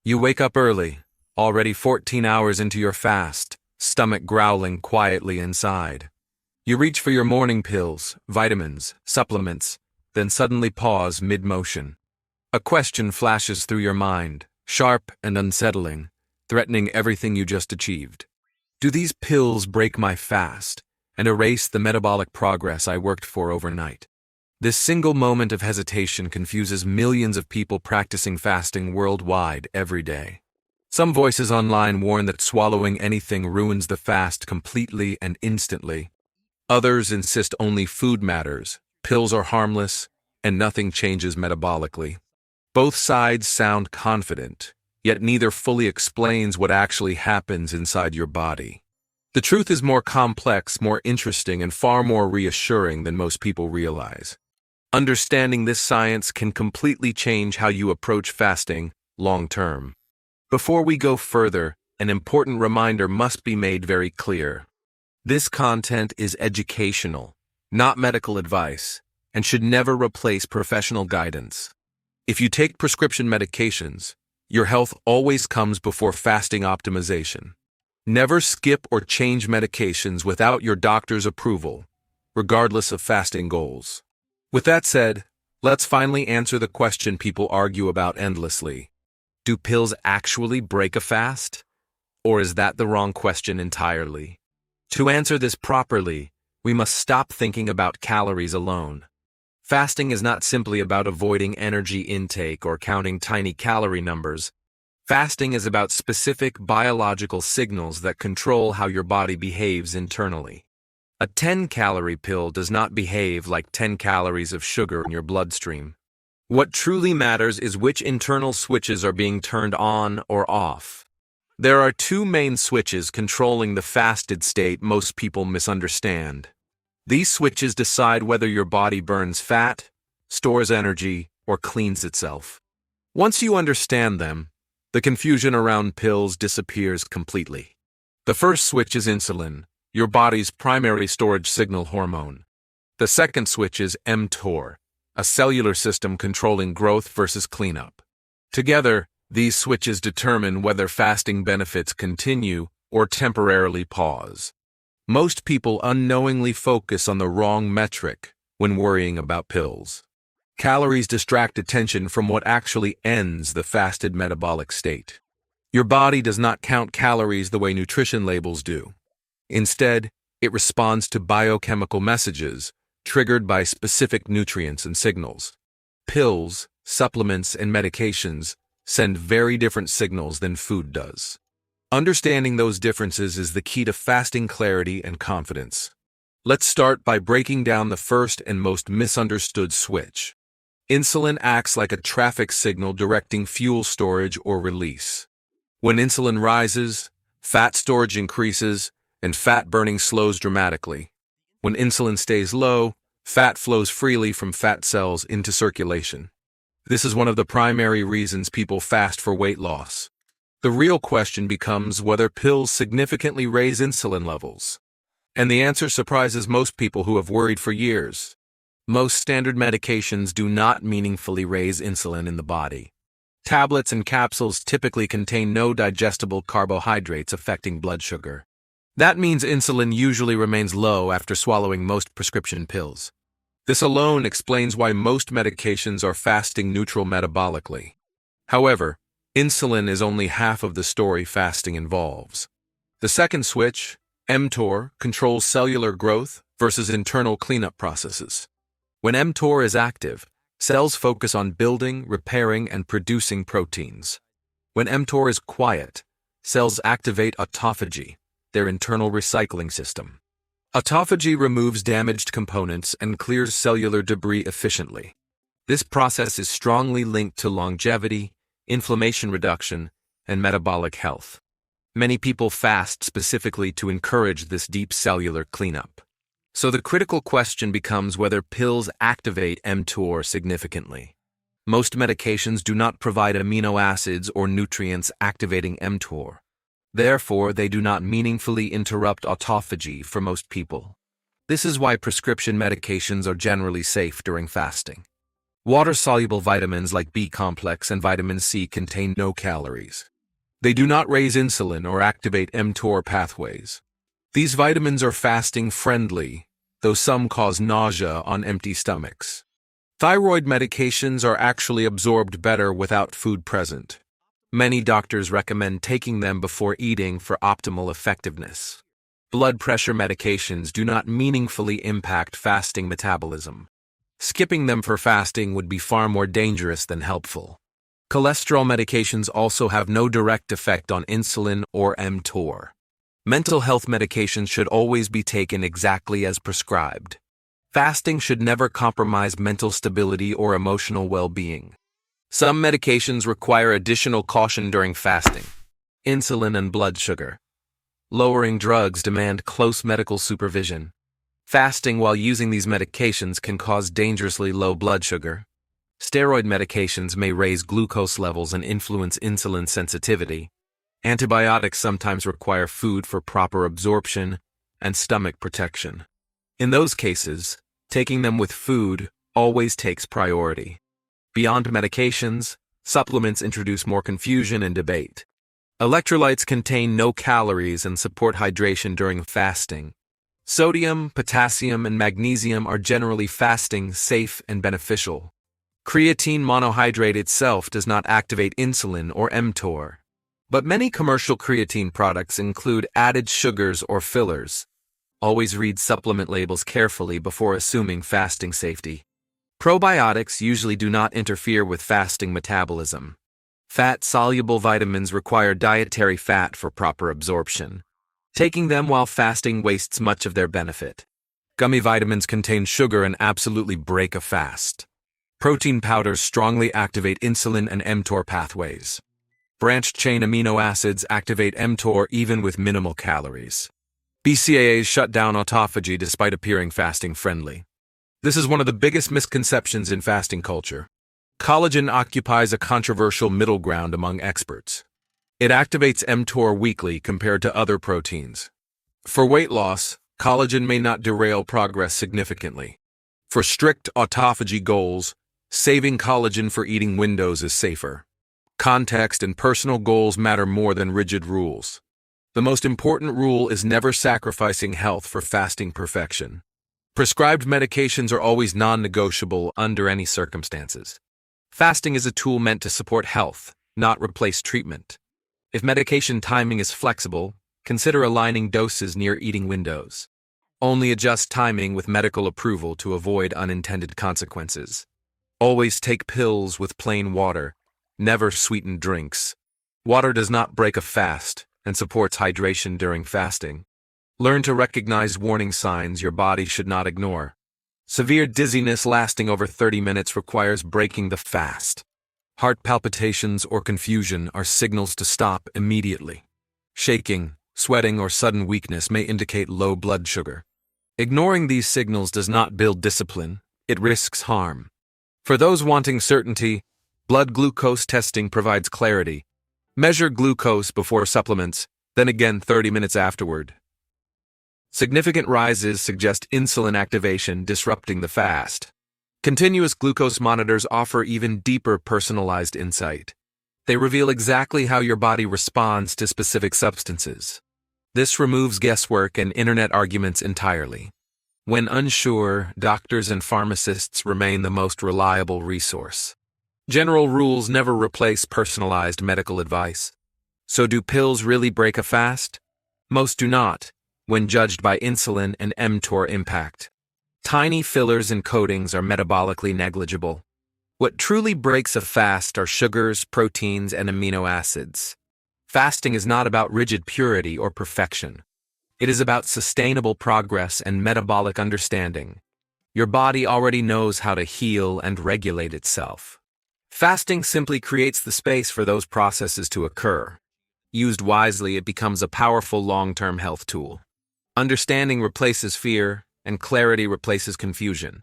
You wake up early, already 14 hours into your fast, stomach growling quietly inside. You reach for your morning pills, vitamins, supplements, then suddenly pause mid-motion. A question flashes through your mind, sharp and unsettling, threatening everything you just achieved. Do these pills break my fast and erase the metabolic progress I worked for overnight? This single moment of hesitation confuses millions of people practicing fasting worldwide every day. Some voices online warn that swallowing anything ruins the fast completely and instantly. Others insist only food matters, pills are harmless, and nothing changes metabolically. Both sides sound confident, yet neither fully explains what actually happens inside your body. The truth is more complex, more interesting, and far more reassuring than most people realize. Understanding this science can completely change how you approach fasting long term. Before we go further, an important reminder must be made very clear. This content is educational, not medical advice, and should never replace professional guidance. If you take prescription medications, your health always comes before fasting optimization. Never skip or change medications without your doctor's approval, regardless of fasting goals. With that said, let's finally answer the question people argue about endlessly. Do pills actually break a fast? Or is that the wrong question entirely? To answer this properly, we must stop thinking about calories alone. Fasting is not simply about avoiding energy intake or counting tiny calorie numbers. Fasting is about specific biological signals that control how your body behaves internally. A 10-calorie pill does not behave like 10 calories of sugar in your bloodstream. What truly matters is which internal switches are being turned on or off. There are two main switches controlling the fasted state most people misunderstand. These switches decide whether your body burns fat, stores energy, or cleans itself. Once you understand them, the confusion around pills disappears completely. The first switch is insulin, your body's primary storage signal hormone. The second switch is mTOR, a cellular system controlling growth versus cleanup. Together, these switches determine whether fasting benefits continue or temporarily pause. Most people unknowingly focus on the wrong metric when worrying about pills. Calories distract attention from what actually ends the fasted metabolic state. Your body does not count calories the way nutrition labels do. Instead, it responds to biochemical messages triggered by specific nutrients and signals. Pills, supplements, and medications send very different signals than food does. Understanding those differences is the key to fasting clarity and confidence. Let's start by breaking down the first and most misunderstood switch. Insulin acts like a traffic signal directing fuel storage or release. When insulin rises, fat storage increases, and fat burning slows dramatically. When insulin stays low, fat flows freely from fat cells into circulation. This is one of the primary reasons people fast for weight loss. The real question becomes whether pills significantly raise insulin levels. And the answer surprises most people who have worried for years. Most standard medications do not meaningfully raise insulin in the body. Tablets and capsules typically contain no digestible carbohydrates affecting blood sugar. That means insulin usually remains low after swallowing most prescription pills. This alone explains why most medications are fasting neutral metabolically. However, insulin is only half of the story fasting involves. The second switch, mTOR, controls cellular growth versus internal cleanup processes. When mTOR is active, cells focus on building, repairing, and producing proteins. When mTOR is quiet, cells activate autophagy, their internal recycling system. Autophagy removes damaged components and clears cellular debris efficiently. This process is strongly linked to longevity, inflammation reduction, and metabolic health. Many people fast specifically to encourage this deep cellular cleanup. So the critical question becomes whether pills activate mTOR significantly. Most medications do not provide amino acids or nutrients activating mTOR. Therefore, they do not meaningfully interrupt autophagy for most people. This is why prescription medications are generally safe during fasting. Water-soluble vitamins like B complex and vitamin C contain no calories. They do not raise insulin or activate mTOR pathways. These vitamins are fasting-friendly, though some cause nausea on empty stomachs. Thyroid medications are actually absorbed better without food present. Many doctors recommend taking them before eating for optimal effectiveness. Blood pressure medications do not meaningfully impact fasting metabolism. Skipping them for fasting would be far more dangerous than helpful. Cholesterol medications also have no direct effect on insulin or mTOR. Mental health medications should always be taken exactly as prescribed. Fasting should never compromise mental stability or emotional well-being. Some medications require additional caution during fasting. Insulin and blood sugar. Lowering drugs demand close medical supervision. Fasting while using these medications can cause dangerously low blood sugar. Steroid medications may raise glucose levels and influence insulin sensitivity. Antibiotics sometimes require food for proper absorption and stomach protection. In those cases, taking them with food always takes priority. Beyond medications, supplements introduce more confusion and debate. Electrolytes contain no calories and support hydration during fasting. Sodium, potassium, and magnesium are generally fasting safe and beneficial. Creatine monohydrate itself does not activate insulin or mTOR. But many commercial creatine products include added sugars or fillers. Always read supplement labels carefully before assuming fasting safety. Probiotics usually do not interfere with fasting metabolism. Fat-soluble vitamins require dietary fat for proper absorption. Taking them while fasting wastes much of their benefit. Gummy vitamins contain sugar and absolutely break a fast. Protein powders strongly activate insulin and mTOR pathways. Branched-chain amino acids activate mTOR even with minimal calories. BCAAs shut down autophagy despite appearing fasting-friendly. This is one of the biggest misconceptions in fasting culture. Collagen occupies a controversial middle ground among experts. It activates mTOR weakly compared to other proteins. For weight loss, collagen may not derail progress significantly. For strict autophagy goals, saving collagen for eating windows is safer. Context and personal goals matter more than rigid rules. The most important rule is never sacrificing health for fasting perfection. Prescribed medications are always non-negotiable under any circumstances. Fasting is a tool meant to support health, not replace treatment. If medication timing is flexible, consider aligning doses near eating windows. Only adjust timing with medical approval to avoid unintended consequences. Always take pills with plain water, never sweetened drinks. Water does not break a fast and supports hydration during fasting. Learn to recognize warning signs your body should not ignore. Severe dizziness lasting over 30 minutes requires breaking the fast. Heart palpitations or confusion are signals to stop immediately. Shaking, sweating, or sudden weakness may indicate low blood sugar. Ignoring these signals does not build discipline, it risks harm. For those wanting certainty, blood glucose testing provides clarity. Measure glucose before supplements, then again 30 minutes afterward. Significant rises suggest insulin activation disrupting the fast. Continuous glucose monitors offer even deeper personalized insight. They reveal exactly how your body responds to specific substances. This removes guesswork and internet arguments entirely. When unsure, doctors and pharmacists remain the most reliable resource. General rules never replace personalized medical advice. So do pills really break a fast? Most do not, when judged by insulin and mTOR impact. Tiny fillers and coatings are metabolically negligible. What truly breaks a fast are sugars, proteins, and amino acids. Fasting is not about rigid purity or perfection. It is about sustainable progress and metabolic understanding. Your body already knows how to heal and regulate itself. Fasting simply creates the space for those processes to occur. Used wisely, it becomes a powerful long-term health tool. Understanding replaces fear, and clarity replaces confusion.